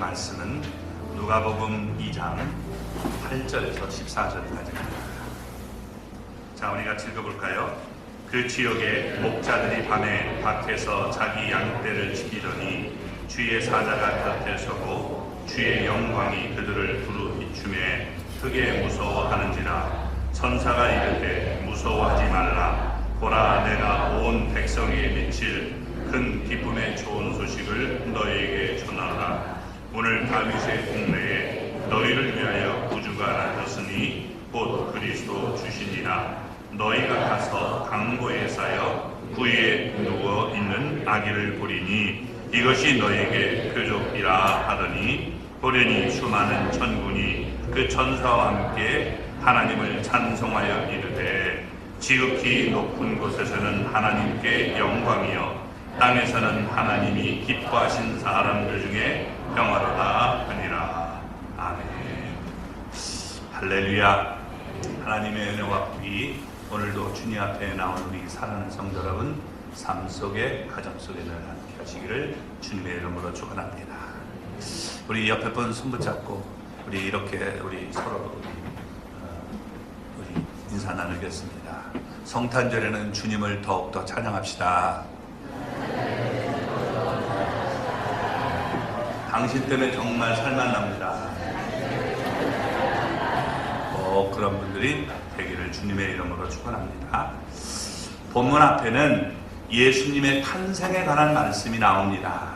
말씀은 누가복음 2장 8절에서 14절까지입니다. 자, 우리 같이 읽어볼까요? 그 지역에 목자들이 밤에 밖에서 자기 양떼를 지키더니 주의 사자가 곁에 서고 주의 영광이 그들을 두루 비추매 크게 무서워하는지라. 천사가 이르되 무서워하지 말라. 보라, 내가 온 백성에게 미칠 큰 기쁨의 좋은 소식을 너희에게 전하라. 오늘 다윗의 동네에 너희를 위하여 구주가 나셨으니 곧 그리스도 주시니라. 너희가 가서 강보에 쌓여 구유에 누워 있는 아기를 보리니 이것이 너희에게 표적이라 하더니 보려니 수많은 천군이 그 천사와 함께 하나님을 찬송하여 이르되 지극히 높은 곳에서는 하나님께 영광이요 땅에서는 하나님이 기뻐하신 사람들 중에 평화로다 하니라. 아멘. 할렐루야. 하나님의 은혜와 복이 오늘도 주님 앞에 나온 우리 사랑하는 성도 여러분 삶 속에 가정 속에 늘 함께 하시기를 주님의 이름으로 축원합니다. 우리 옆에 분 손 붙잡고 우리 이렇게 우리 서로 우리 인사 나누겠습니다. 성탄절에는 주님을 더욱더 찬양합시다. 당신 때문에 정말 살만 납니다. 그런 분들이 되기를 주님의 이름으로 축원합니다. 본문 앞에는 예수님의 탄생에 관한 말씀이 나옵니다.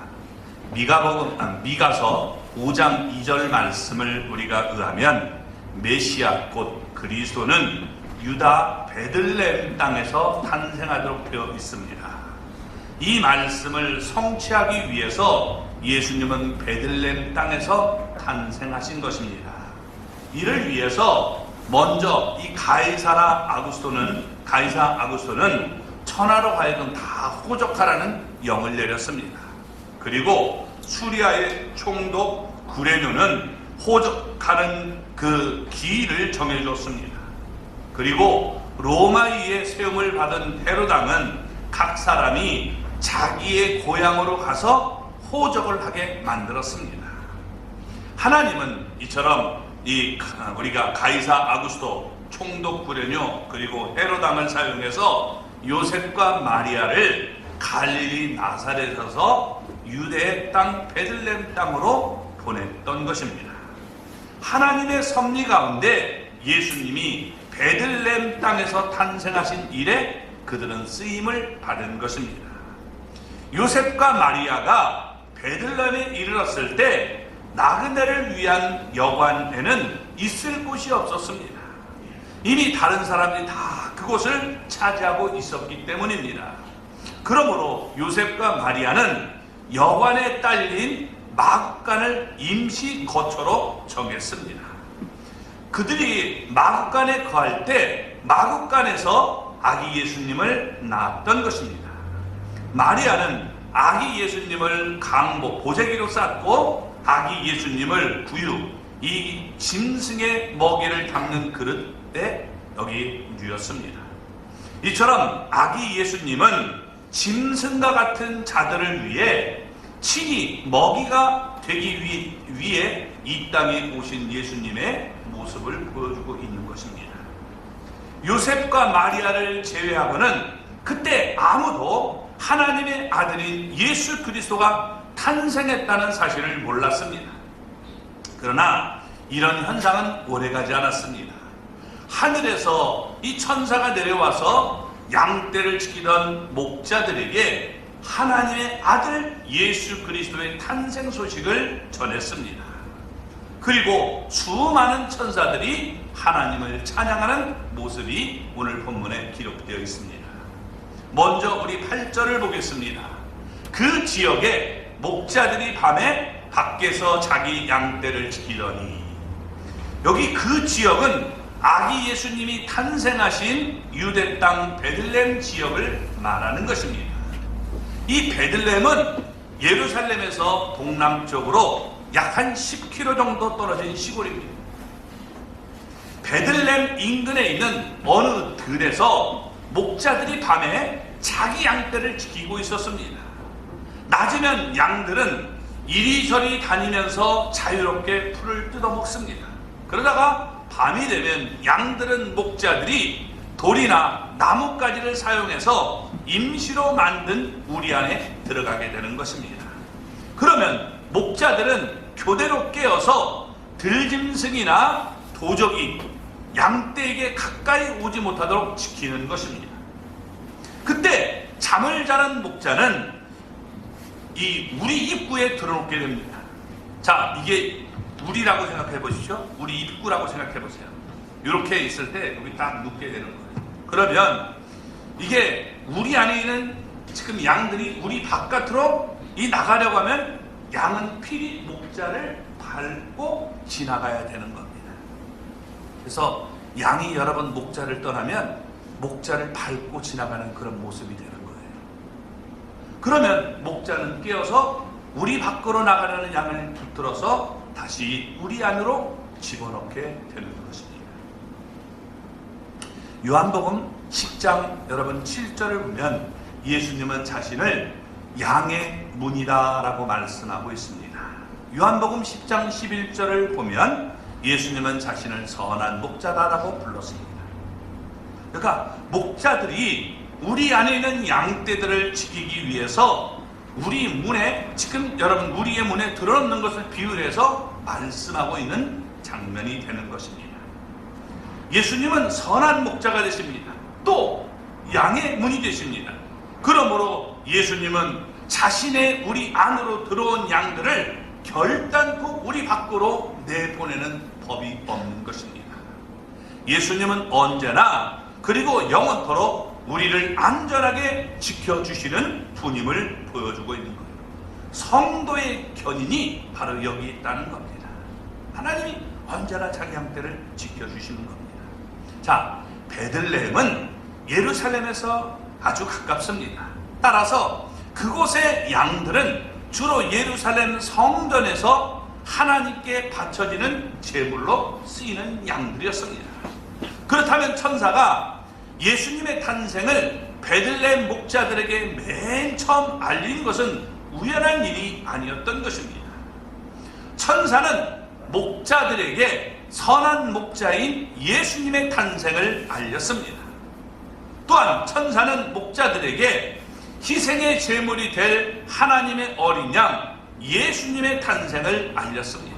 미가서 5장 2절 말씀을 우리가 의하면 메시아 곧 그리스도는 유다 베들레헴 땅에서 탄생하도록 되어 있습니다. 이 말씀을 성취하기 위해서 예수님은 베들레헴 땅에서 탄생하신 것입니다. 이를 위해서 먼저 이 가이사 아구스토는 천하로 하여금 다 호적하라는 영을 내렸습니다. 그리고 수리아의 총독 구레뇨는 호적하는 그 기일을 정해줬습니다. 그리고 로마의 세움을 받은 헤롯 왕은 각 사람이 자기의 고향으로 가서 호적을 하게 만들었습니다. 하나님은 이처럼 우리가 가이사 아구스토, 총독 구레뇨, 그리고 헤롯 왕을 사용해서 요셉과 마리아를 갈릴리 나사렛에서 유대 땅 베들레헴 땅으로 보냈던 것입니다. 하나님의 섭리 가운데 예수님이 베들레헴 땅에서 탄생하신 이래 그들은 쓰임을 받은 것입니다. 요셉과 마리아가 베들레헴에 이르렀을 때 나그네를 위한 여관에는 있을 곳이 없었습니다. 이미 다른 사람들이 다 그곳을 차지하고 있었기 때문입니다. 그러므로 요셉과 마리아는 여관에 딸린 마구간을 임시 거처로 정했습니다. 그들이 마구간에 거할 때 마구간에서 아기 예수님을 낳았던 것입니다. 마리아는 아기 예수님을 강보, 보재기로 쌓고 아기 예수님을 구유, 이 짐승의 먹이를 담는 그릇에 여기 누였습니다. 이처럼 아기 예수님은 짐승과 같은 자들을 위해 친히 먹이가 되기 위해 이 땅에 오신 예수님의 모습을 보여주고 있는 것입니다. 요셉과 마리아를 제외하고는 그때 아무도 하나님의 아들인 예수 그리스도가 탄생했다는 사실을 몰랐습니다. 그러나 이런 현상은 오래가지 않았습니다. 하늘에서 이 천사가 내려와서 양떼를 지키던 목자들에게 하나님의 아들 예수 그리스도의 탄생 소식을 전했습니다. 그리고 수많은 천사들이 하나님을 찬양하는 모습이 오늘 본문에 기록되어 있습니다. 먼저 우리 8절을 보겠습니다. 그 지역에 목자들이 밤에 밖에서 자기 양떼를 지키더니, 여기 그 지역은 아기 예수님이 탄생하신 유대 땅 베들레헴 지역을 말하는 것입니다. 이 베들레헴은 예루살렘에서 동남쪽으로 약 한 10km 정도 떨어진 시골입니다. 베들레헴 인근에 있는 어느 들에서 목자들이 밤에 자기 양떼를 지키고 있었습니다. 낮이면 양들은 이리저리 다니면서 자유롭게 풀을 뜯어먹습니다. 그러다가 밤이 되면 양들은 목자들이 돌이나 나뭇가지를 사용해서 임시로 만든 우리 안에 들어가게 되는 것입니다. 그러면 목자들은 교대로 깨어서 들짐승이나 도적이 양떼에게 가까이 오지 못하도록 지키는 것입니다. 그때 잠을 자는 목자는 이 우리 입구에 들어놓게 됩니다. 자, 이게 우리라고 생각해 보십시오. 우리 입구라고 생각해 보세요. 이렇게 있을 때 여기 딱 눕게 되는 거예요. 그러면 이게 우리 안에 있는 지금 양들이 우리 바깥으로 나가려고 하면 양은 필히 목자를 밟고 지나가야 되는 겁니다. 그래서 양이 여러 번 목자를 떠나면 목자를 밟고 지나가는 그런 모습이 되는 거예요. 그러면 목자는 깨어서 우리 밖으로 나가려는 양을 붙들어서 다시 우리 안으로 집어넣게 되는 것입니다. 요한복음 10장 여러분 7절을 보면 예수님은 자신을 양의 문이다 라고 말씀하고 있습니다. 요한복음 10장 11절을 보면 예수님은 자신을 선한 목자다라고 불렀습니다. 그러니까 목자들이 우리 안에 있는 양떼들을 지키기 위해서 우리 문에, 지금 여러분 우리의 문에 들어놓는 것을 비유해서 말씀하고 있는 장면이 되는 것입니다. 예수님은 선한 목자가 되십니다. 또 양의 문이 되십니다. 그러므로 예수님은 자신의 우리 안으로 들어온 양들을 결단코 우리 밖으로 내보내는 법이 없는 것입니다. 예수님은 언제나 그리고 영원토록 우리를 안전하게 지켜주시는 분임을 보여주고 있는 거예요. 성도의 견인이 바로 여기 있다는 겁니다. 하나님이 언제나 자기 양떼를 지켜주시는 겁니다. 자, 베들레헴은 예루살렘에서 아주 가깝습니다. 따라서 그곳의 양들은 주로 예루살렘 성전에서 하나님께 바쳐지는 제물로 쓰이는 양들이었습니다. 그렇다면 천사가 예수님의 탄생을 베들레헴 목자들에게 맨 처음 알린 것은 우연한 일이 아니었던 것입니다. 천사는 목자들에게 선한 목자인 예수님의 탄생을 알렸습니다. 또한 천사는 목자들에게 희생의 제물이 될 하나님의 어린 양 예수님의 탄생을 알렸습니다.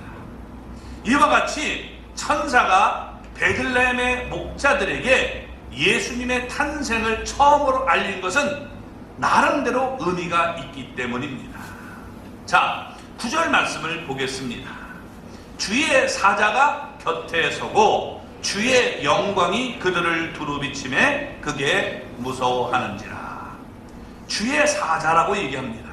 이와 같이 천사가 베들레헴의 목자들에게 예수님의 탄생을 처음으로 알린 것은 나름대로 의미가 있기 때문입니다. 자, 9절 말씀을 보겠습니다. 주의 사자가 곁에 서고 주의 영광이 그들을 두루 비침에 그게 무서워하는지라. 주의 사자라고 얘기합니다.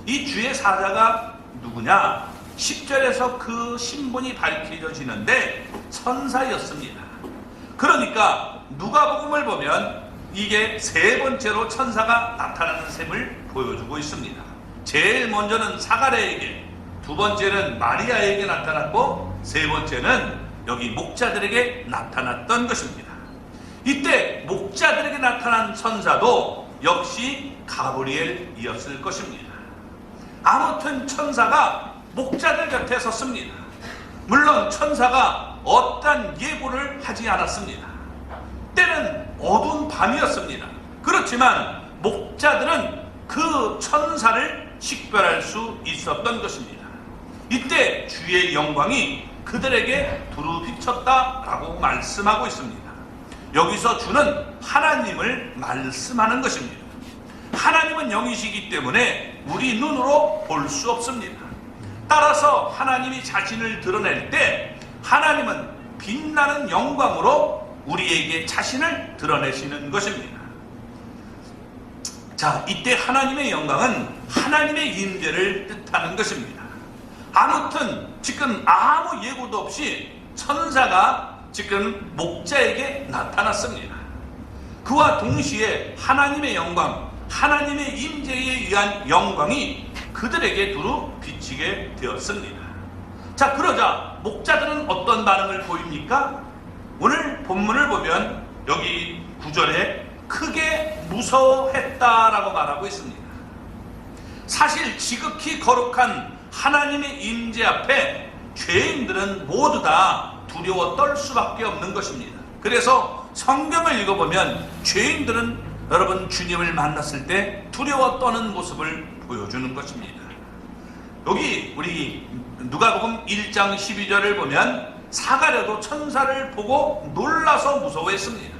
이 주의 사자가 누구냐? 10절에서 그 신분이 밝혀지는데 천사였습니다. 그러니까 누가복음을 보면 이게 세 번째로 천사가 나타나는 셈을 보여주고 있습니다. 제일 먼저는 사가랴에게, 두 번째는 마리아에게 나타났고 세 번째는 여기 목자들에게 나타났던 것입니다. 이때 목자들에게 나타난 천사도 역시 가브리엘이었을 것입니다. 아무튼 천사가 목자들 곁에 섰습니다. 물론 천사가 어떠한 예고를 하지 않았습니다. 때는 어두운 밤이었습니다. 그렇지만 목자들은 그 천사를 식별할 수 있었던 것입니다. 이때 주의 영광이 그들에게 두루 비쳤다라고 말씀하고 있습니다. 여기서 주는 하나님을 말씀하는 것입니다. 하나님은 영이시기 때문에 우리 눈으로 볼 수 없습니다. 따라서 하나님이 자신을 드러낼 때 하나님은 빛나는 영광으로 우리에게 자신을 드러내시는 것입니다. 자, 이때 하나님의 영광은 하나님의 임재를 뜻하는 것입니다. 아무튼 지금 아무 예고도 없이 천사가 지금 목자에게 나타났습니다. 그와 동시에 하나님의 영광, 하나님의 임재에 의한 영광이 그들에게 두루 비치게 되었습니다. 자, 그러자 목자들은 어떤 반응을 보입니까? 오늘 본문을 보면 여기 9절에 크게 무서워했다라고 말하고 있습니다. 사실 지극히 거룩한 하나님의 임재 앞에 죄인들은 모두 다 두려워 떨 수밖에 없는 것입니다. 그래서 성경을 읽어보면 죄인들은 여러분 주님을 만났을 때 두려워 떠는 모습을 보여주는 것입니다. 여기 우리 누가복음 1장 12절을 보면 사가랴도 천사를 보고 놀라서 무서워했습니다.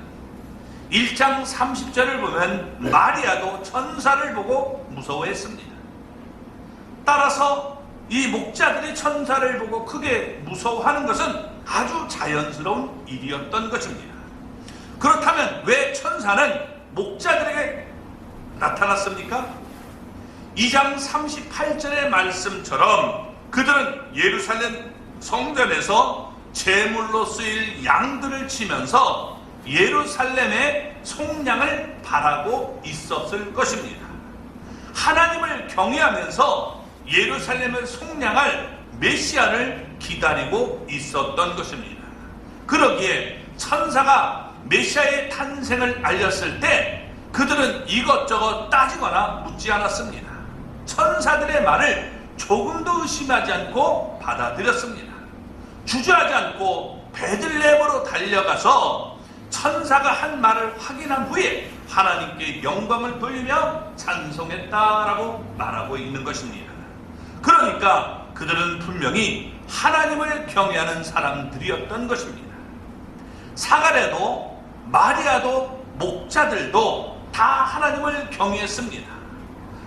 1장 30절을 보면 마리아도 천사를 보고 무서워했습니다. 따라서 이 목자들이 천사를 보고 크게 무서워하는 것은 아주 자연스러운 일이었던 것입니다. 그렇다면 왜 천사는 목자들에게 나타났습니까? 2장 38절의 말씀처럼 그들은 예루살렘 성전에서 제물로 쓰일 양들을 치면서 예루살렘의 속량을 바라고 있었을 것입니다. 하나님을 경외하면서 예루살렘을 속량할 메시아를 기다리고 있었던 것입니다. 그러기에 천사가 메시아의 탄생을 알렸을 때 그들은 이것저것 따지거나 묻지 않았습니다. 천사들의 말을 조금도 의심하지 않고 받아들였습니다. 주저하지 않고 베들레헴으로 달려가서 천사가 한 말을 확인한 후에 하나님께 영광을 돌리며 찬송했다라고 말하고 있는 것입니다. 그러니까 그들은 분명히 하나님을 경외하는 사람들이었던 것입니다. 사가랴도 마리아도 목자들도 다 하나님을 경외했습니다.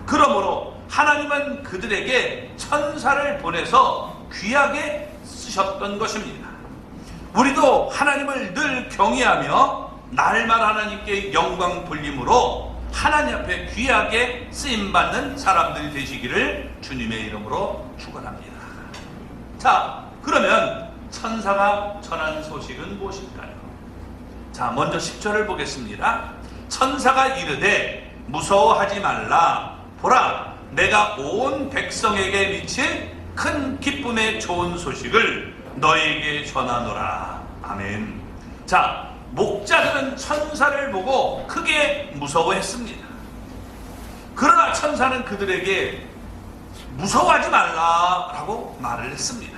그러므로 하나님은 그들에게 천사를 보내서 귀하게 쓰셨던 것입니다. 우리도 하나님을 늘 경외하며 날마다 하나님께 영광 돌림으로 하나님 앞에 귀하게 쓰임받는 사람들이 되시기를 주님의 이름으로 축원합니다. 자, 그러면 천사가 전한 소식은 무엇일까요? 자, 먼저 10절을 보겠습니다. 천사가 이르되 무서워하지 말라. 보라, 내가 온 백성에게 미칠 큰 기쁨의 좋은 소식을 너에게 전하노라. 아멘. 자, 목자들은 천사를 보고 크게 무서워했습니다. 그러나 천사는 그들에게 무서워하지 말라라고 말을 했습니다.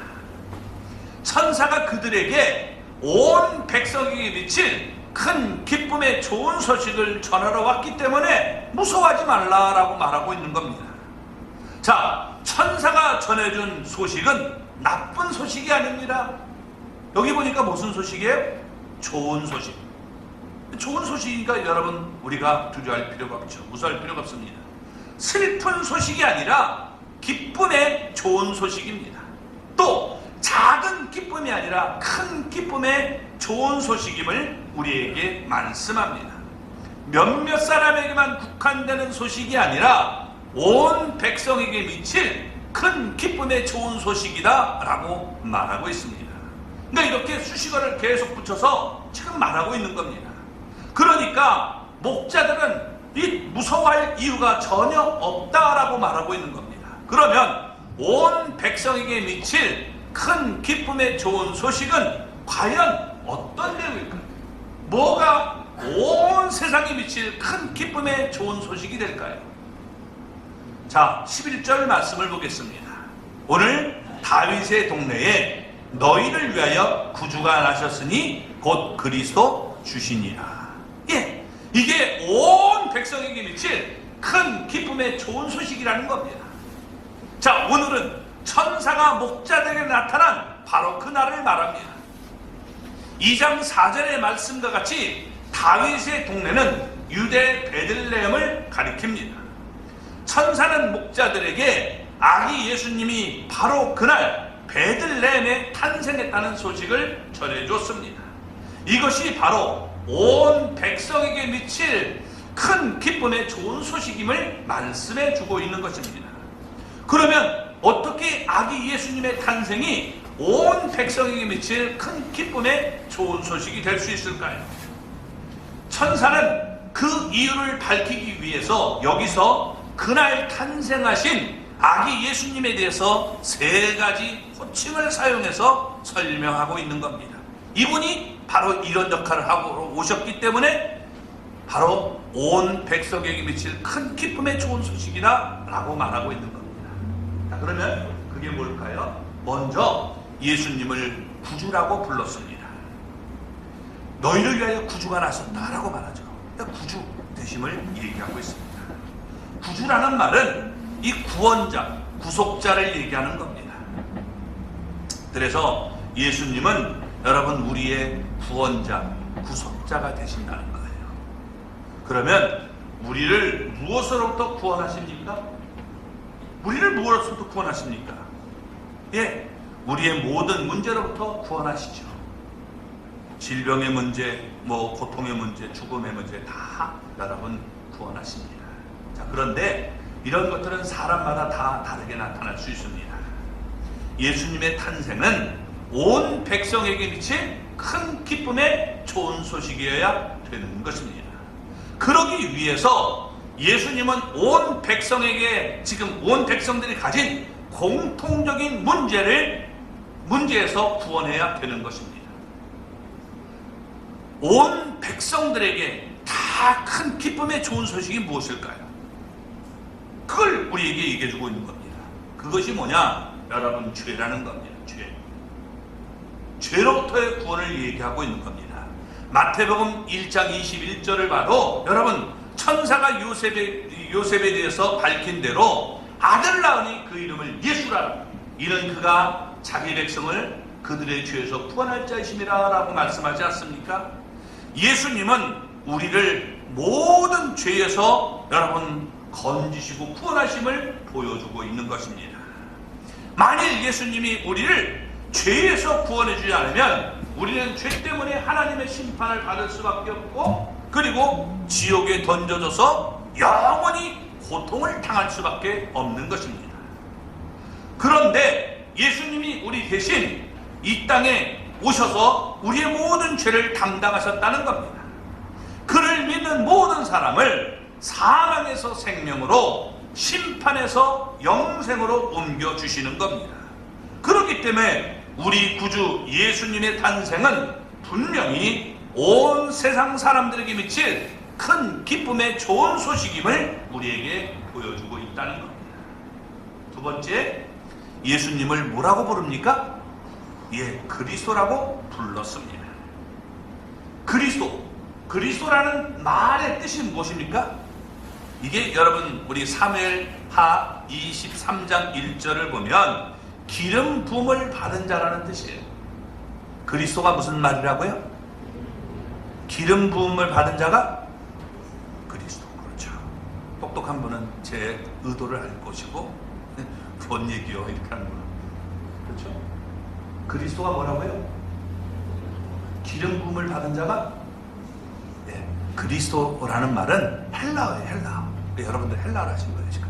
천사가 그들에게 온 백성에게 미칠 큰 기쁨의 좋은 소식을 전하러 왔기 때문에 무서워하지 말라라고 말하고 있는 겁니다. 자, 천사가 전해준 소식은 나쁜 소식이 아닙니다. 여기 보니까 무슨 소식이에요? 좋은 소식. 좋은 소식이니까 여러분 우리가 두려워할 필요가 없죠. 무서워할 필요가 없습니다. 슬픈 소식이 아니라 기쁨의 좋은 소식입니다. 또 작은 기쁨이 아니라 큰 기쁨의 좋은 소식임을 우리에게 말씀합니다. 몇몇 사람에게만 국한되는 소식이 아니라 온 백성에게 미칠 큰 기쁨의 좋은 소식이다 라고 말하고 있습니다. 그러니까 이렇게 수식어를 계속 붙여서 지금 말하고 있는 겁니다. 그러니까 목자들은 이 무서워할 이유가 전혀 없다라고 말하고 있는 겁니다. 그러면 온 백성에게 미칠 큰 기쁨의 좋은 소식은 과연 어떤 내용일까요? 뭐가 온 세상에 미칠 큰 기쁨의 좋은 소식이 될까요? 자, 11절 말씀을 보겠습니다. 오늘 다윗의 동네에 너희를 위하여 구주가 나셨으니 곧 그리스도 주시니라. 예, 이게 온 백성에게 미칠 큰 기쁨의 좋은 소식이라는 겁니다. 자, 오늘은 천사가 목자들에게 나타난 바로 그날을 말합니다. 2장 4절의 말씀과 같이 다윗의 동네는 유대 베들레헴을 가리킵니다. 천사는 목자들에게 아기 예수님이 바로 그날 베들레헴에 탄생했다는 소식을 전해줬습니다. 이것이 바로 온 백성에게 미칠 큰 기쁨의 좋은 소식임을 말씀해주고 있는 것입니다. 그러면 어떻게 아기 예수님의 탄생이 온 백성에게 미칠 큰 기쁨의 좋은 소식이 될 수 있을까요? 천사는 그 이유를 밝히기 위해서 여기서 그날 탄생하신 아기 예수님에 대해서 세 가지 호칭을 사용해서 설명하고 있는 겁니다. 이분이 바로 이런 역할을 하고 오셨기 때문에 바로 온 백성에게 미칠 큰 기쁨의 좋은 소식이다 라고 말하고 있는 겁니다. 자, 그러면 그 그게 뭘까요? 먼저 예수님을 구주라고 불렀습니다. 너희를 위하여 구주가 나섰다라고 말하죠. 그러니까 구주 되심을 얘기하고 있습니다. 구주라는 말은 이 구원자, 구속자를 얘기하는 겁니다. 그래서 예수님은 여러분 우리의 구원자, 구속자가 되신다는 거예요. 그러면 우리를 무엇으로부터 구원하십니까? 우리를 무엇으로부터 구원하십니까? 예, 우리의 모든 문제로부터 구원하시죠. 질병의 문제, 고통의 문제, 죽음의 문제 다 여러분 구원하십니다. 자, 그런데 이런 것들은 사람마다 다 다르게 나타날 수 있습니다. 예수님의 탄생은 온 백성에게 미친 큰 기쁨의 좋은 소식이어야 되는 것입니다. 그러기 위해서 예수님은 온 백성에게, 지금 온 백성들이 가진 공통적인 문제에서 구원해야 되는 것입니다. 온 백성들에게 다 큰 기쁨의 좋은 소식이 무엇일까요? 그걸 우리에게 얘기해주고 있는 겁니다. 그것이 뭐냐? 여러분, 죄라는 겁니다. 죄로부터의 구원을 얘기하고 있는 겁니다. 마태복음 1장 21절을 봐도 여러분, 천사가 요셉에 대해서 밝힌 대로 아들 낳으니 그 이름을 예수라. 이는 그가 자기 백성을 그들의 죄에서 구원할 자이심이라 라고 말씀하지 않습니까? 예수님은 우리를 모든 죄에서 여러분 건지시고 구원하심을 보여주고 있는 것입니다. 만일 예수님이 우리를 죄에서 구원해 주지 않으면 우리는 죄 때문에 하나님의 심판을 받을 수밖에 없고, 그리고 지옥에 던져져서 영원히 고통을 당할 수밖에 없는 것입니다. 그런데 예수님이 우리 대신 이 땅에 오셔서 우리의 모든 죄를 담당하셨다는 겁니다. 그를 믿는 모든 사람을 사망에서 생명으로, 심판에서 영생으로 옮겨주시는 겁니다. 그렇기 때문에 우리 구주 예수님의 탄생은 분명히 온 세상 사람들에게 미칠 큰 기쁨의 좋은 소식임을 우리에게 보여주고 있다는 겁니다. 두 번째, 예수님을 뭐라고 부릅니까? 예, 그리스도라고 불렀습니다. 그리스도라는 말의 뜻이 무엇입니까? 이게 여러분 우리 사무엘하 23장 1절을 보면 기름 부음을 받은 자라는 뜻이에요. 그리스도가 무슨 말이라고요? 기름 부음을 받은 자가 그리스도. 그렇죠. 똑똑한 분은 제 의도를 알 것이고, 뭔 얘기요? 이렇게 하는 거는. 그렇죠. 그리스도가 뭐라고요? 기름 부음을 받은 자가, 예, 그리스도라는 말은 헬라어예요. 헬라어. 여러분들 헬라어를 하신 거예요 지금.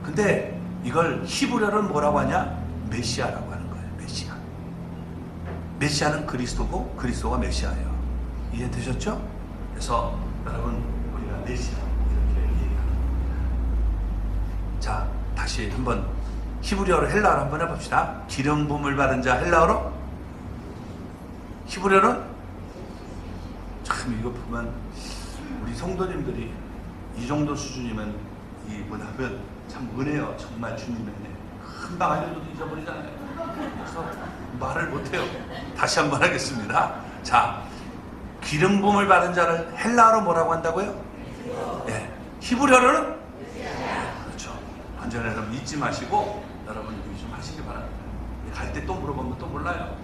근데 이걸 히브리어로는 뭐라고 하냐? 메시아라고 하는 거예요. 메시아는 그리스도고 그리스도가 메시아예요. 이해되셨죠? 그래서 여러분, 우리가 메시아 이렇게 얘기하는 겁니다. 자, 다시 한번 히브리어로 헬라어로 한번 해봅시다. 기름 부음을 받은 자 헬라어로, 히브리어는, 참 이거 보면 우리 성도님들이 이 정도 수준이면 이 문학은 참 은혜요. 정말 주님의 은혜. 금방 알려줘도 잊어버리잖아요. 그래서 말을 못해요. 다시 한번 하겠습니다. 자, 기름 부음을 받은 자를 헬라어로 뭐라고 한다고요? 예, 히브리어로는? 그렇죠. 완전히 여러분 잊지 마시고 여러분 좀 하시기 바랍니다. 갈 때 또 물어보면 또 몰라요.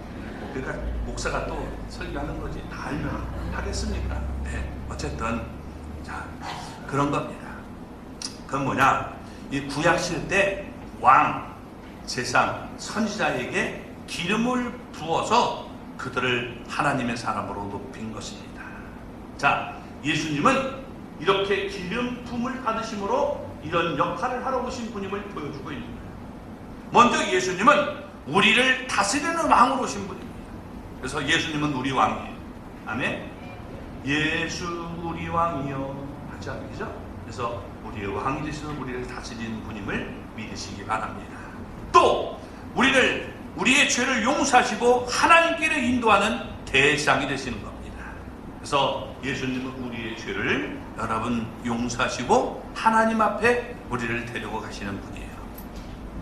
그러니까 목사가 또 설교하는 거지 다 알면 하겠습니까? 네, 어쨌든 자, 그런 겁니다. 그건 뭐냐? 이 구약 시대 왕, 제상, 선지자에게 기름을 부어서 그들을 하나님의 사람으로 높인 것입니다. 자, 예수님은 이렇게 기름 부음을 받으심으로 이런 역할을 하러 오신 분임을 보여주고 있는 거예요. 먼저 예수님은 우리를 다스리는 왕으로 오신 분입니다. 그래서 예수님은 우리 왕이에요. 아멘. 예수 우리 왕이요 하죠. 그죠? 그래서 우리의 왕이 되셔서 우리를 다스리는 분임을 믿으시기 바랍니다. 또 우리의 죄를 용서하시고 하나님께로 인도하는 대장이 되시는 겁니다. 그래서 예수님은 우리의 죄를 여러분 용서하시고 하나님 앞에 우리를 데리고 가시는 분이에요.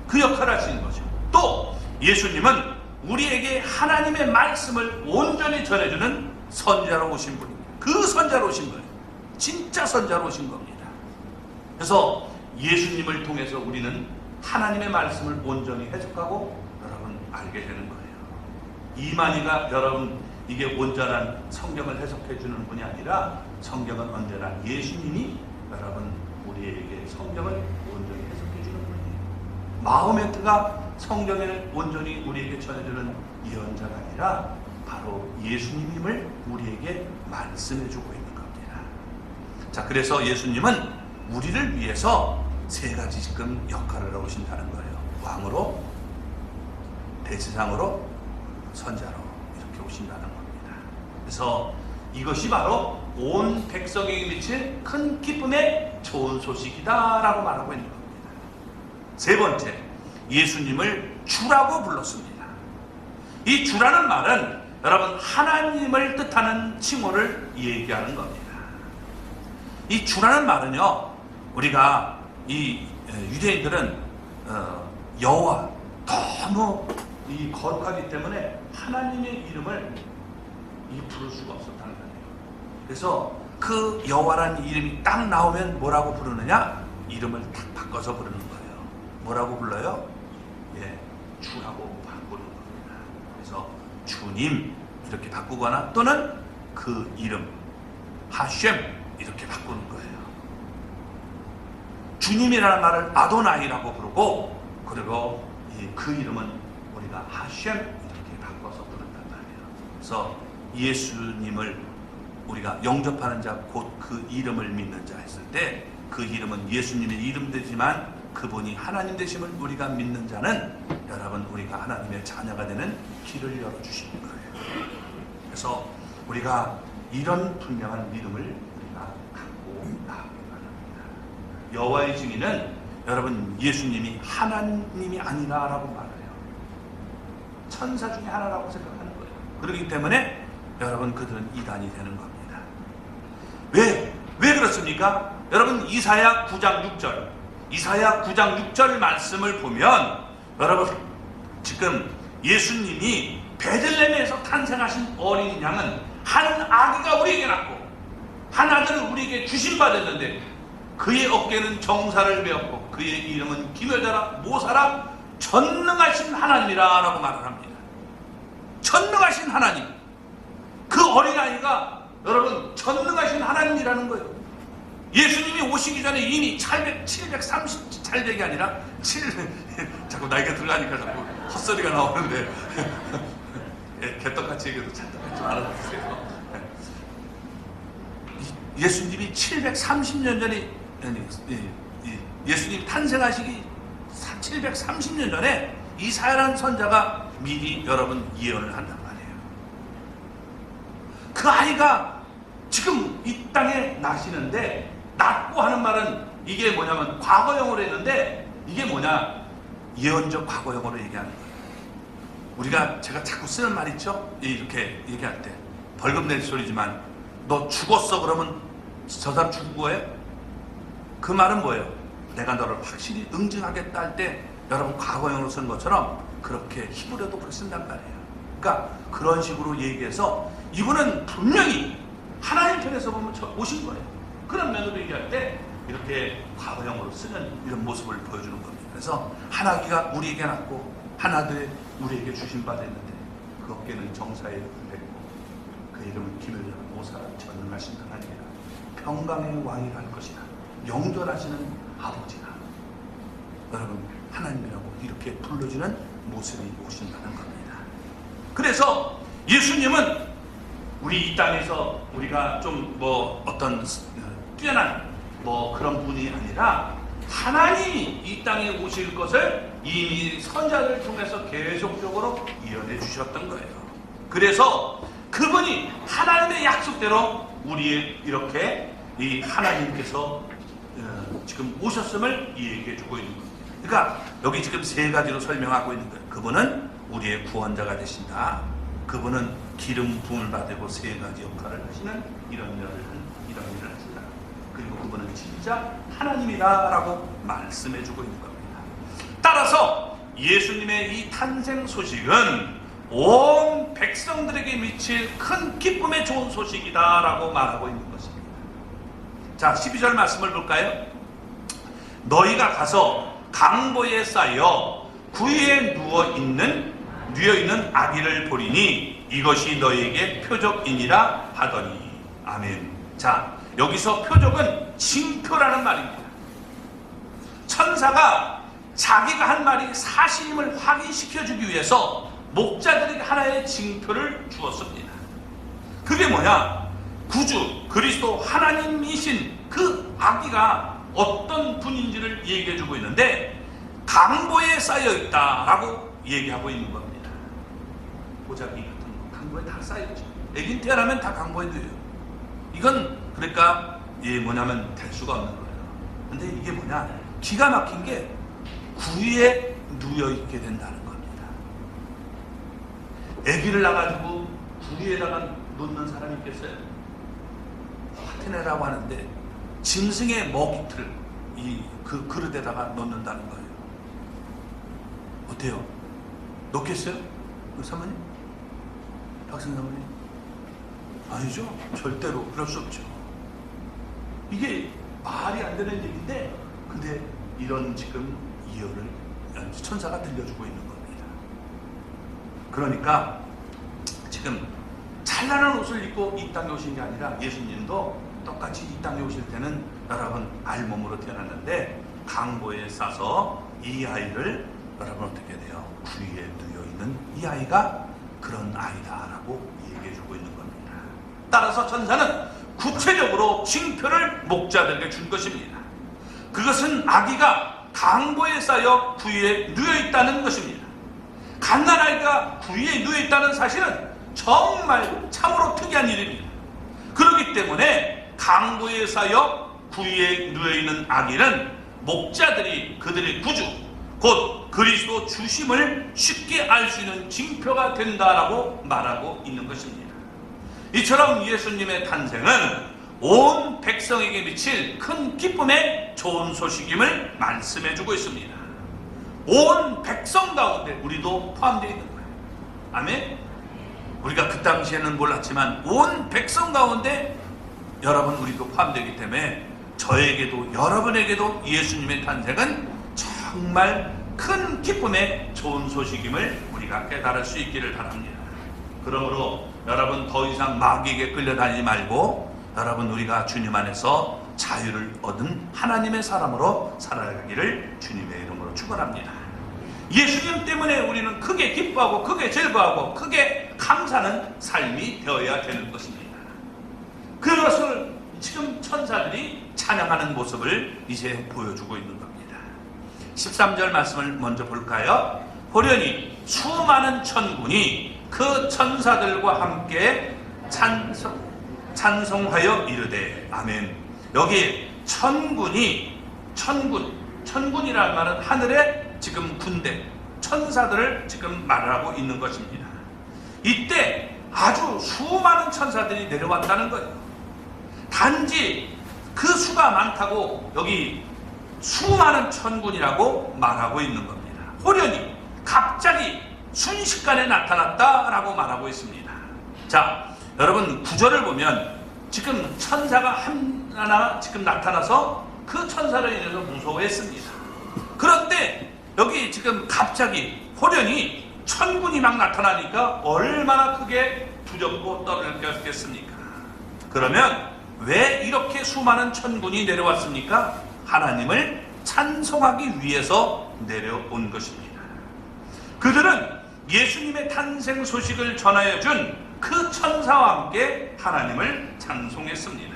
그 역할을 하시는 거죠. 또 예수님은 우리에게 하나님의 말씀을 온전히 전해주는 선지자로 오신 분입니다. 그 선지자로 오신 거예요. 진짜 선지자로 오신 겁니다. 그래서 예수님을 통해서 우리는 하나님의 말씀을 온전히 해석하고 여러분 알게 되는 거예요. 이만희가 여러분 이게 온전한 성경을 해석해 주는 분이 아니라 성경은 언제나 예수님이 여러분 우리에게 성경을 온전히 해석해 주는 분이에요. 마호메트가 성경을 온전히 우리에게 전해주는 예언자가 아니라 바로 예수님임을 우리에게 말씀해 주고 있는 겁니다. 자, 그래서 예수님은 우리를 위해서 세 가지 지금 역할을 하고 오신다는 거예요. 왕으로, 대제사장으로, 선자로 이렇게 오신다는 겁니다. 그래서 이것이 바로 온 백성에게 미칠 큰 기쁨의 좋은 소식이다라고 말하고 있는 겁니다. 세 번째, 예수님을 주라고 불렀습니다. 이 주라는 말은 여러분 하나님을 뜻하는 칭호를 얘기하는 겁니다. 이 주라는 말은요, 우리가 이 유대인들은 여호와 너무 이 거룩하기 때문에 하나님의 이름을 부를 수가 없었다는 거예요. 그래서 그 여호와라는 이름이 딱 나오면 뭐라고 부르느냐? 이름을 딱 바꿔서 부르는 거예요. 뭐라고 불러요? 예, 주라고 바꾸는 겁니다. 그래서 주님 이렇게 바꾸거나 또는 그 이름 하셴 이렇게 바꾸는 거예요. 주님이라는 말을 아도나이라고 부르고, 그리고 그 이름은 우리가 하셴 이렇게 바꿔서 부른단 말이에요. 그래서 예수님을 우리가 영접하는 자, 곧 그 이름을 믿는 자 했을 때 그 이름은 예수님의 이름 되지만 그분이 하나님 되심을 우리가 믿는 자는 여러분 우리가 하나님의 자녀가 되는 길을 열어주시는 거예요. 그래서 우리가 이런 분명한 믿음을 우리가 갖고 나아가기 바랍니다. 여호와의 증인은 여러분 예수님이 하나님이 아니라라고 말해요. 천사 중에 하나라고 생각하는 거예요. 그렇기 때문에 여러분 그들은 이단이 되는 겁니다. 왜 그렇습니까? 여러분 이사야 9장 6절 이사야 9장 6절 말씀을 보면 여러분 지금 예수님이 베들레헴에서 탄생하신 어린 양은 한 아기가 우리에게 낳고 한 아들을 우리에게 주신 바 됐는데 그의 어깨는 정사를 메었고 그의 이름은 기묘자라 모사라 전능하신 하나님이라 라고 말을 합니다. 전능하신 하나님, 그 어린아이가 여러분 전능하신 하나님이라는 거예요. 예수님이 오시기 전에 이미 730이 아니라 자꾸 나이가 들어가니까 자꾸 헛소리가 나오는데 개떡같이 얘기해도 찰떡같이 좀 알아주세요. 예수님이 730년 전에 예수님이 탄생하시기 730년 전에 이사야라는 선자가 미리 여러분 예언을 한단 말이에요. 그 아이가 지금 이 땅에 나시는데, 낳고 하는 말은 이게 뭐냐면 과거형으로 했는데 이게 뭐냐? 예언적 과거형으로 얘기하는 거예요. 우리가 제가 자꾸 쓰는 말 있죠? 이렇게 얘기할 때 벌금 낼 소리지만 너 죽었어 그러면 저 사람 죽은 거예요? 그 말은 뭐예요? 내가 너를 확실히 응징하겠다 할 때 여러분 과거형으로 쓰는 것처럼 그렇게 히브리어도 그렇게 쓴단 말이에요. 그러니까 그런 식으로 얘기해서 이분은 분명히 하나님 편에서 보면 오신 거예요. 그런 면으로 얘기할 때 이렇게 과거형으로 쓰는 이런 모습을 보여주는 겁니다. 그래서 한 아기가 우리에게 낳고 한 아들 우리에게 주신 바 됐는데 그 어깨는 정사에 맺고 그 이름은 기묘자라 모사라 전능하신 하나님이라 평강의 왕이 갈 것이다. 영존하시는 아버지가 여러분 하나님이라고 이렇게 불러주는 모습이 오신다는 겁니다. 그래서 예수님은 우리 이 땅에서 우리가 좀 뭐 어떤 뛰어난 뭐 그런 분이 아니라 하나님이 이 땅에 오실 것을 이미 선자들 통해서 계속적으로 예언해 주셨던 거예요. 그래서 그분이 하나님의 약속대로 우리의 이렇게 이 하나님께서 지금 오셨음을 얘기해 주고 있는 겁니다. 그러니까 여기 지금 세 가지로 설명하고 있는 거예요. 그분은 우리의 구원자가 되신다. 그분은 기름 부음을 받고 세 가지 역할을 하시는 이런 일을 하신다. 그리고 그분은 진짜 하나님이다라고 말씀해 주고 있는 겁니다. 따라서 예수님의 이 탄생 소식은 온 백성들에게 미칠 큰 기쁨의 좋은 소식이다 라고 말하고 있는 것입니다. 자, 12절 말씀을 볼까요? 너희가 가서 강보에 쌓여 구유에 누워있는 아기를 보리니 이것이 너희에게 표적이니라 하더니. 아멘. 자, 여기서 표적은 징표라는 말입니다. 천사가 자기가 한 말이 사실임을 확인시켜주기 위해서 목자들에게 하나의 징표를 주었습니다. 그게 뭐냐? 구주 그리스도 하나님이신 그 아기가 어떤 분인지를 얘기해주고 있는데 강보에 쌓여있다라고 얘기하고 있는 겁니다. 보자기 같은 거 강보에 다 쌓여있죠. 애긴 태어나면 다 강보에 넣어요. 이건 그러니까 뭐냐면 될 수가 없는 거예요. 근데 이게 뭐냐? 기가 막힌 게 구유에 누워있게 된다는 겁니다. 애기를 낳아가지고 구유에다가 놓는 사람이 있겠어요? 파테네라고 하는데 짐승의 먹이틀을 그 그릇에다가 넣는다는 거예요. 어때요? 넣겠어요? 사모님? 박승 사모님? 아니죠. 절대로 그럴 수 없죠. 이게 말이 안 되는 얘기인데 근데 이런 지금 이유를 천사가 들려주고 있는 겁니다. 그러니까 지금 찬란한 옷을 입고 이 땅에 오신 게 아니라 예수님도 똑같이 이 땅에 오실 때는 여러분 알몸으로 태어났는데 강보에 싸서 이 아이를 여러분 어떻게 돼요? 구유에 누워있는 이 아이가 그런 아이다라고 얘기해주고 있는 겁니다. 따라서 천사는 구체적으로 징표를 목자들에게 준 것입니다. 그것은 아기가 강보에 쌓여 구유에 누워있다는 것입니다. 갓난아이가 구유에 누워있다는 사실은 정말 참으로 특이한 일입니다. 그렇기 때문에 강보에 쌓여 구유에 누워있는 아기는 목자들이 그들의 구주 곧 그리스도 주심을 쉽게 알 수 있는 징표가 된다라고 말하고 있는 것입니다. 이처럼 예수님의 탄생은 온 백성에게 미칠 큰 기쁨의 좋은 소식임을 말씀해주고 있습니다. 온 백성 가운데 우리도 포함되어 있는 거예요. 아멘. 우리가 그 당시에는 몰랐지만 온 백성 가운데 여러분 우리도 포함되기 때문에 저에게도 여러분에게도 예수님의 탄생은 정말 큰 기쁨의 좋은 소식임을 우리가 깨달을 수 있기를 바랍니다. 그러므로 여러분 더 이상 마귀에게 끌려다니지 말고 여러분 우리가 주님 안에서 자유를 얻은 하나님의 사람으로 살아가기를 주님의 이름으로 축원합니다. 예수님 때문에 우리는 크게 기뻐하고 크게 즐거워하고 크게 감사하는 삶이 되어야 되는 것입니다. 그것을 지금 천사들이 찬양하는 모습을 이제 보여주고 있는 겁니다. 13절 말씀을 먼저 볼까요? 호련히 수많은 천군이 그 천사들과 함께 찬송하여 이르되. 아멘. 여기 천군이라는 말은 하늘의 지금 군대, 천사들을 지금 말하고 있는 것입니다. 이때 아주 수많은 천사들이 내려왔다는 거예요. 단지 그 수가 많다고 여기 수많은 천군이라고 말하고 있는 겁니다. 호련히 갑자기 순식간에 나타났다라고 말하고 있습니다. 자, 여러분 구절을 보면 지금 천사가 하나 지금 나타나서 그 천사로 인해서 무서워했습니다. 그런데 여기 지금 갑자기 호련히 천군이 막 나타나니까 얼마나 크게 두렵고 떨렸겠습니까? 그러면 왜 이렇게 수많은 천군이 내려왔습니까? 하나님을 찬송하기 위해서 내려온 것입니다. 그들은 예수님의 탄생 소식을 전하여 준 그 천사와 함께 하나님을 찬송했습니다.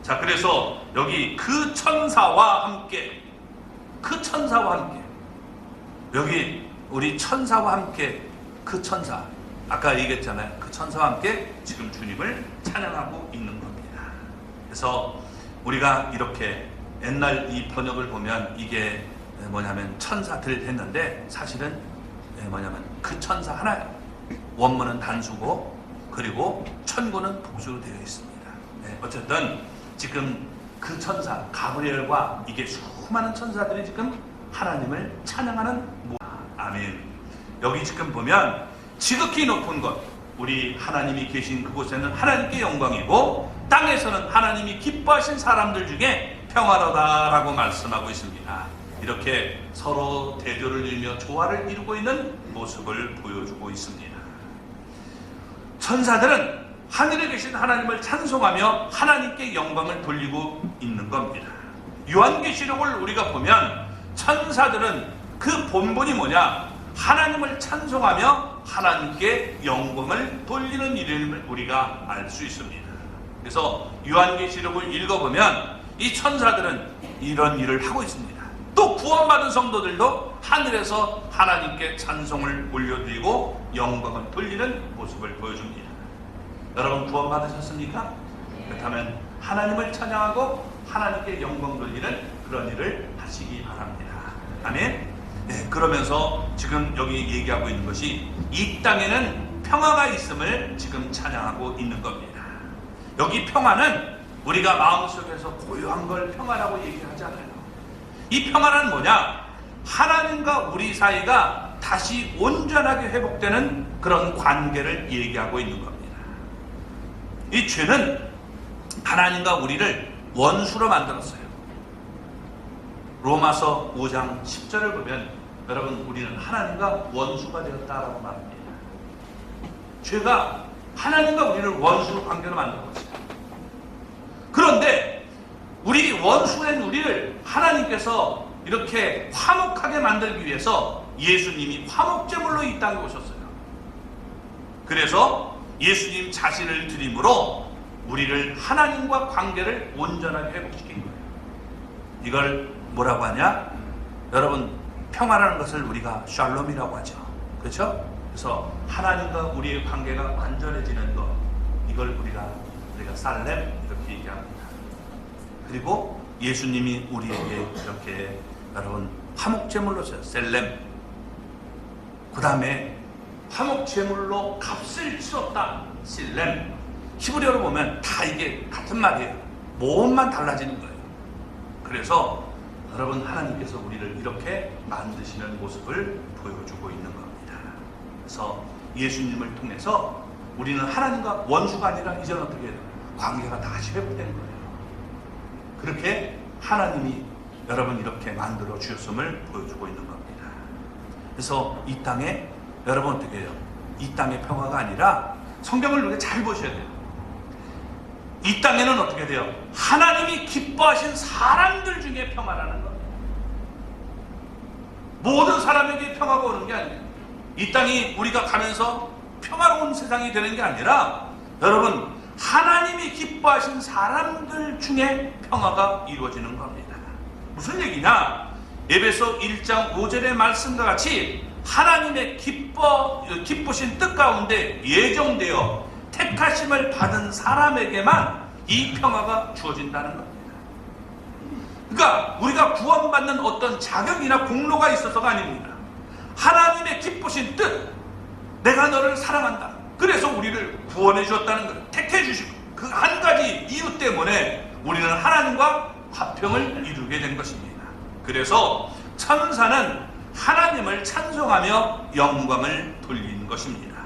자, 그래서 여기 그 천사와 함께 여기 우리 천사와 함께 그 천사 아까 얘기했잖아요. 그 천사와 함께 지금 주님을 찬양하고 있는 겁니다. 그래서 우리가 이렇게 옛날 이 번역을 보면 이게 뭐냐면 천사들 했는데 사실은 뭐냐면 그 천사 하나예요. 원문은 단수고 그리고 천군은 복수로 되어 있습니다. 어쨌든 지금 그 천사 가브리엘과 이게 수많은 천사들이 지금 하나님을 찬양하는 아멘. 여기 지금 보면 지극히 높은 것, 우리 하나님이 계신 그곳에는 하나님께 영광이고 땅에서는 하나님이 기뻐하신 사람들 중에 평화로다라고 말씀하고 있습니다. 이렇게 서로 대조를 이루며 조화를 이루고 있는 모습을 보여주고 있습니다. 천사들은 하늘에 계신 하나님을 찬송하며 하나님께 영광을 돌리고 있는 겁니다. 요한계시록을 우리가 보면 천사들은 그 본분이 뭐냐? 하나님을 찬송하며 하나님께 영광을 돌리는 일임을 우리가 알 수 있습니다. 그래서 요한계시록을 읽어보면 이 천사들은 이런 일을 하고 있습니다. 또 구원받은 성도들도 하늘에서 하나님께 찬송을 올려드리고 영광을 돌리는 모습을 보여줍니다. 여러분 구원받으셨습니까? 그렇다면 하나님을 찬양하고 하나님께 영광 돌리는 그런 일을 하시기 바랍니다. 아멘. 네, 그러면서 지금 여기 얘기하고 있는 것이 이 땅에는 평화가 있음을 지금 찬양하고 있는 겁니다. 여기 평화는 우리가 마음속에서 고요한 걸 평화라고 얘기하잖아요. 이 평화는 뭐냐? 하나님과 우리 사이가 다시 온전하게 회복되는 그런 관계를 얘기하고 있는 겁니다. 이 죄는 하나님과 우리를 원수로 만들었어요. 로마서 5장 10절을 보면 여러분 우리는 하나님과 원수가 되었다라고 말합니다. 죄가 하나님과 우리를 원수로 관계로 만들었어요. 그런데 우리 원수된 우리를 하나님께서 이렇게 화목하게 만들기 위해서 예수님이 화목제물로 이 땅에 오셨어요. 그래서 예수님 자신을 드림으로 우리를 하나님과 관계를 온전하게 회복시킨 거예요. 이걸 뭐라고 하냐? 여러분 평화라는 것을 우리가 샬롬이라고 하죠. 그렇죠? 그래서 하나님과 우리의 관계가 완전해지는 것, 이걸 우리가 살렘 이렇게 얘기합니다. 그리고 예수님이 우리에게 이렇게 여러분 화목제물로 셀렘, 그 다음에 화목제물로 값을 치렀다 실렘. 히브리어로 보면 다 이게 같은 말이에요. 모음만 달라지는 거예요. 그래서 여러분 하나님께서 우리를 이렇게 만드시는 모습을 보여주고 있는 겁니다. 그래서 예수님을 통해서 우리는 하나님과 원수가 아니라 이제는 어떻게 해요? 관계가 다시 회복된 거예요. 그렇게 하나님이 여러분 이렇게 만들어 주셨음을 보여주고 있는 겁니다. 그래서 이 땅에 여러분 어떻게 해요? 이 땅의 평화가 아니라 성경을 우리가 잘 보셔야 돼요. 이 땅에는 어떻게 돼요? 하나님이 기뻐하신 사람들 중에 평화라는 겁니다. 모든 사람에게 평화가 오는 게 아니에요. 이 땅이 우리가 가면서 평화로운 세상이 되는 게 아니라 여러분 하나님이 기뻐하신 사람들 중에 평화가 이루어지는 겁니다. 무슨 얘기냐? 에베소 1장 5절의 말씀과 같이 하나님의 기쁘신 뜻 가운데 예정되어 택하심을 받은 사람에게만 이 평화가 주어진다는 겁니다. 그러니까 우리가 구원받는 어떤 자격이나 공로가 있어서가 아닙니다. 하나님의 기쁘신 뜻, 내가 너를 사랑한다. 그래서 우리를 구원해 주었다는 것, 택해 주시고 그 한 가지 이유 때문에 우리는 하나님과 화평을 이루게 된 것입니다. 그래서 천사는 하나님을 찬송하며 영광을 돌리는 것입니다.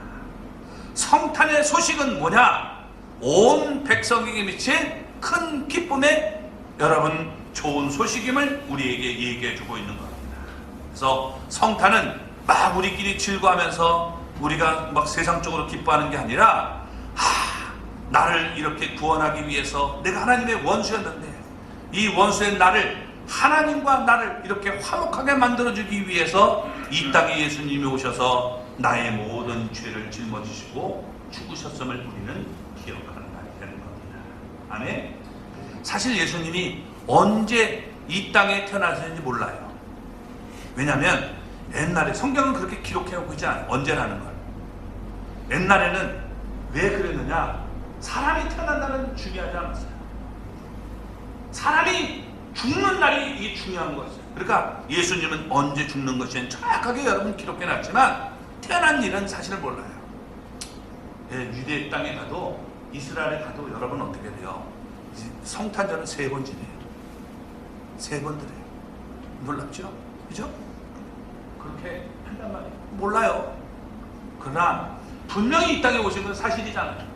성탄의 소식은 뭐냐? 온 백성에게 미친 큰 기쁨의 여러분 좋은 소식임을 우리에게 얘기해 주고 있는 겁니다. 그래서 성탄은 막 우리끼리 즐거워하면서 우리가 막 세상적으로 기뻐하는 게 아니라 나를 이렇게 구원하기 위해서 내가 하나님의 원수였는데 이 원수의 나를 하나님과 나를 이렇게 화목하게 만들어주기 위해서 이 땅에 예수님이 오셔서 나의 모든 죄를 짊어지시고 죽으셨음을 우리는 기억하는 날이 되는 겁니다. 아멘. 사실 예수님이 언제 이 땅에 태어나셨는지 몰라요. 왜냐하면 옛날에 성경은 그렇게 기록해놓고 있지 않아요. 언제라는 걸. 옛날에는 왜 그랬느냐? 사람이 태어난다는 중요하지 않았어요. 사람이 죽는 날이 이게 중요한 거였어요. 그러니까 예수님은 언제 죽는 것이 정확하게 여러분 기록해놨지만 태어난 일은 사실 몰라요. 유대 땅에 가도 이스라엘에 가도 여러분 어떻게 돼요? 성탄절은 3번 지내요. 3번 드려요. 놀랍죠? 그죠? 그렇게 한단 말이에요. 몰라요. 그러나 분명히 이 땅에 오신 건 사실이잖아요.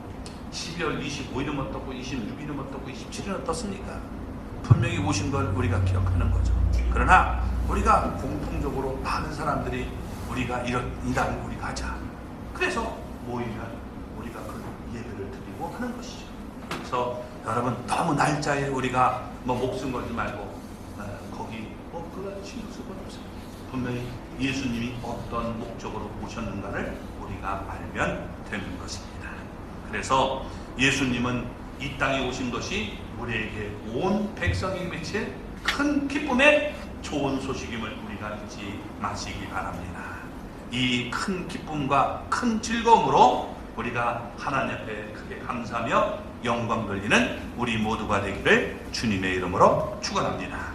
12월 25일은 어떻고 26일은 어떻고 27일은 어떻습니까? 분명히 오신 걸 우리가 기억하는 거죠. 그러나 우리가 공통적으로 많은 사람들이 우리가 이 날을 우리가 하자. 그래서 모이면 우리가 그 예배를 드리고 하는 것이죠. 그래서 여러분 너무 날짜에 우리가 목숨 걸지 말고 거기 그거 신경 쓸 건 없어요. 분명히 예수님이 어떤 목적으로 오셨는가를 우리가 알면 되는 것입니다. 그래서 예수님은 이 땅에 오신 것이 우리에게 온 백성이 맺힌 큰 기쁨의 좋은 소식임을 우리가 잊지 마시기 바랍니다. 이 큰 기쁨과 큰 즐거움으로 우리가 하나님 앞에 크게 감사하며 영광 돌리는 우리 모두가 되기를 주님의 이름으로 축원합니다.